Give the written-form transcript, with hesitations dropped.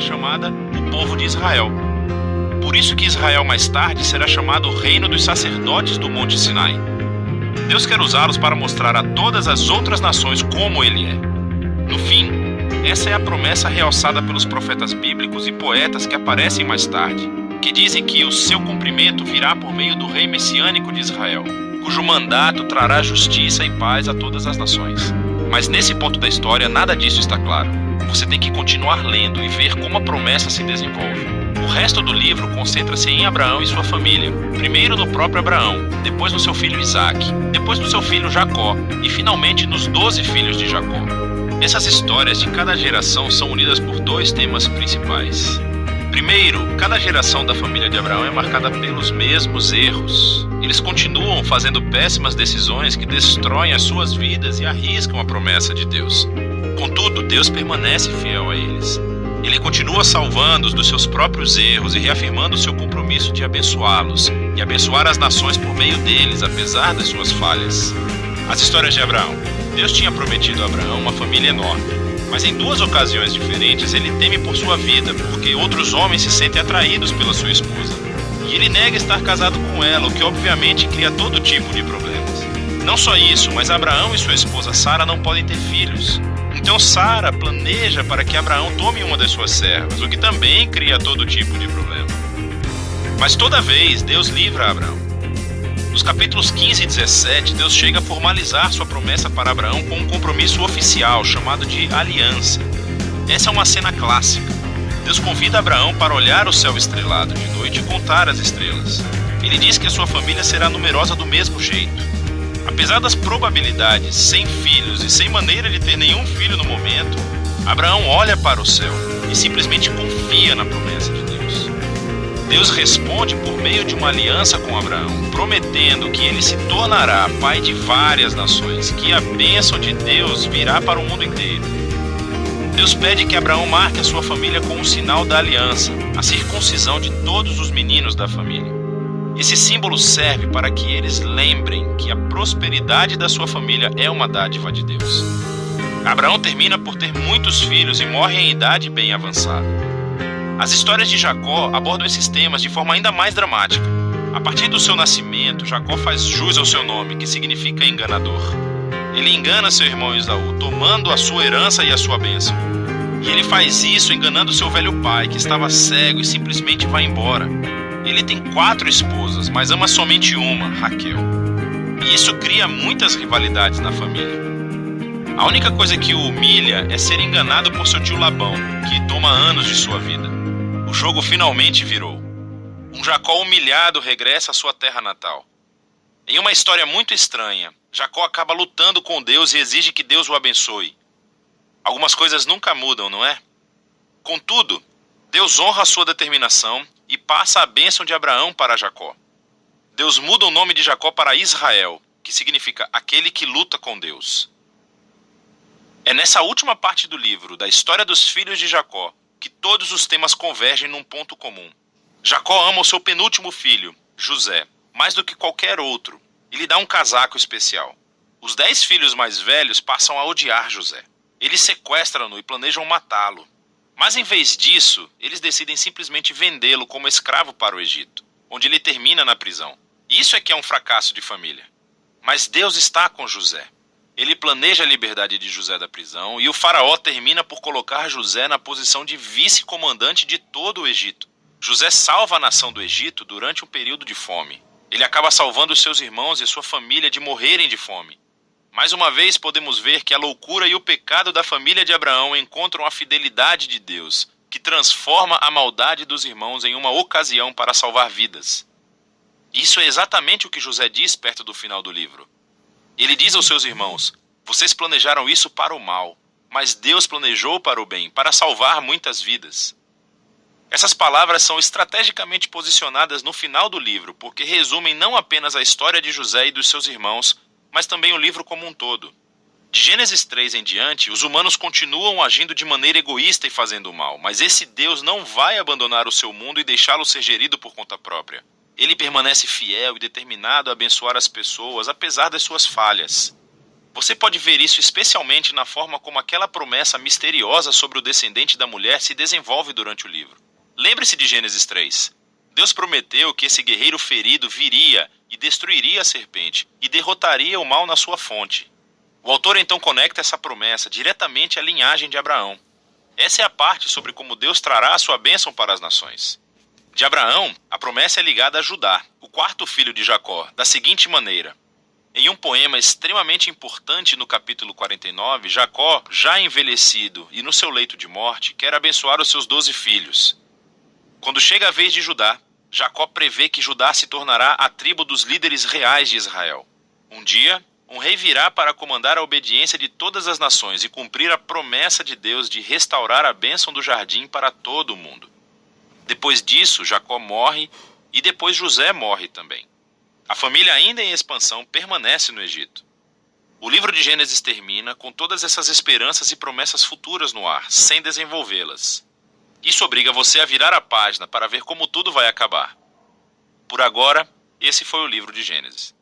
chamada o povo de Israel. Por isso que Israel mais tarde será chamado o reino dos sacerdotes do Monte Sinai. Deus quer usá-los para mostrar a todas as outras nações como Ele é. No fim, essa é a promessa realçada pelos profetas bíblicos e poetas que aparecem mais tarde, que dizem que o seu cumprimento virá por meio do rei messiânico de Israel, cujo mandato trará justiça e paz a todas as nações. Mas nesse ponto da história, nada disso está claro. Você tem que continuar lendo e ver como a promessa se desenvolve. O resto do livro concentra-se em Abraão e sua família. Primeiro no próprio Abraão, depois no seu filho Isaque, depois no seu filho Jacó e finalmente nos 12 filhos de Jacó. Essas histórias de cada geração são unidas por dois temas principais. Primeiro, cada geração da família de Abraão é marcada pelos mesmos erros. Eles continuam fazendo péssimas decisões que destroem as suas vidas e arriscam a promessa de Deus. Contudo, Deus permanece fiel a eles. Ele continua salvando-os dos seus próprios erros e reafirmando o seu compromisso de abençoá-los e abençoar as nações por meio deles, apesar das suas falhas. As histórias de Abraão. Deus tinha prometido a Abraão uma família enorme, mas em duas ocasiões diferentes ele teme por sua vida, porque outros homens se sentem atraídos pela sua esposa. E ele nega estar casado com ela, o que obviamente cria todo tipo de problemas. Não só isso, mas Abraão e sua esposa Sara não podem ter filhos. Então Sara planeja para que Abraão tome uma das suas servas, o que também cria todo tipo de problema. Mas toda vez Deus livra Abraão. Nos capítulos 15 e 17, Deus chega a formalizar sua promessa para Abraão com um compromisso oficial chamado de aliança. Essa é uma cena clássica. Deus convida Abraão para olhar o céu estrelado de noite e contar as estrelas. Ele diz que a sua família será numerosa do mesmo jeito. Apesar das probabilidades, sem filhos e sem maneira de ter nenhum filho no momento, Abraão olha para o céu e simplesmente confia na promessa de Deus. Deus responde por meio de uma aliança com Abraão, prometendo que ele se tornará pai de várias nações, que a bênção de Deus virá para o mundo inteiro. Deus pede que Abraão marque a sua família com o sinal da aliança, a circuncisão de todos os meninos da família. Esse símbolo serve para que eles lembrem que a prosperidade da sua família é uma dádiva de Deus. Abraão termina por ter muitos filhos e morre em idade bem avançada. As histórias de Jacó abordam esses temas de forma ainda mais dramática. A partir do seu nascimento, Jacó faz jus ao seu nome, que significa enganador. Ele engana seu irmão Esaú, tomando a sua herança e a sua bênção. E ele faz isso enganando seu velho pai, que estava cego e simplesmente vai embora. Ele tem 4 esposas, mas ama somente uma, Raquel. E isso cria muitas rivalidades na família. A única coisa que o humilha é ser enganado por seu tio Labão, que toma anos de sua vida. O jogo finalmente virou. Um Jacó humilhado regressa à sua terra natal. Em uma história muito estranha, Jacó acaba lutando com Deus e exige que Deus o abençoe. Algumas coisas nunca mudam, não é? Contudo, Deus honra a sua determinação e passa a bênção de Abraão para Jacó. Deus muda o nome de Jacó para Israel, que significa aquele que luta com Deus. É nessa última parte do livro, da história dos filhos de Jacó, que todos os temas convergem num ponto comum. Jacó ama o seu penúltimo filho, José, mais do que qualquer outro, e lhe dá um casaco especial. Os 10 filhos mais velhos passam a odiar José. Eles sequestram-no e planejam matá-lo. Mas em vez disso, eles decidem simplesmente vendê-lo como escravo para o Egito, onde ele termina na prisão. Isso é que é um fracasso de família. Mas Deus está com José. Ele planeja a liberdade de José da prisão e o faraó termina por colocar José na posição de vice-comandante de todo o Egito. José salva a nação do Egito durante um período de fome. Ele acaba salvando os seus irmãos e sua família de morrerem de fome. Mais uma vez podemos ver que a loucura e o pecado da família de Abraão encontram a fidelidade de Deus, que transforma a maldade dos irmãos em uma ocasião para salvar vidas. Isso é exatamente o que José diz perto do final do livro. Ele diz aos seus irmãos: vocês planejaram isso para o mal, mas Deus planejou para o bem, para salvar muitas vidas. Essas palavras são estrategicamente posicionadas no final do livro, porque resumem não apenas a história de José e dos seus irmãos, mas também o livro como um todo. De Gênesis 3 em diante, os humanos continuam agindo de maneira egoísta e fazendo o mal, mas esse Deus não vai abandonar o seu mundo e deixá-lo ser gerido por conta própria. Ele permanece fiel e determinado a abençoar as pessoas, apesar das suas falhas. Você pode ver isso especialmente na forma como aquela promessa misteriosa sobre o descendente da mulher se desenvolve durante o livro. Lembre-se de Gênesis 3. Deus prometeu que esse guerreiro ferido viria e destruiria a serpente e derrotaria o mal na sua fonte. O autor então conecta essa promessa diretamente à linhagem de Abraão. Essa é a parte sobre como Deus trará a sua bênção para as nações. De Abraão, a promessa é ligada a Judá, o quarto filho de Jacó, da seguinte maneira. Em um poema extremamente importante no capítulo 49, Jacó, já envelhecido e no seu leito de morte, quer abençoar os seus 12 filhos. Quando chega a vez de Judá, Jacó prevê que Judá se tornará a tribo dos líderes reais de Israel. Um dia, um rei virá para comandar a obediência de todas as nações e cumprir a promessa de Deus de restaurar a bênção do jardim para todo o mundo. Depois disso, Jacó morre e depois José morre também. A família ainda em expansão permanece no Egito. O livro de Gênesis termina com todas essas esperanças e promessas futuras no ar, sem desenvolvê-las. Isso obriga você a virar a página para ver como tudo vai acabar. Por agora, esse foi o livro de Gênesis.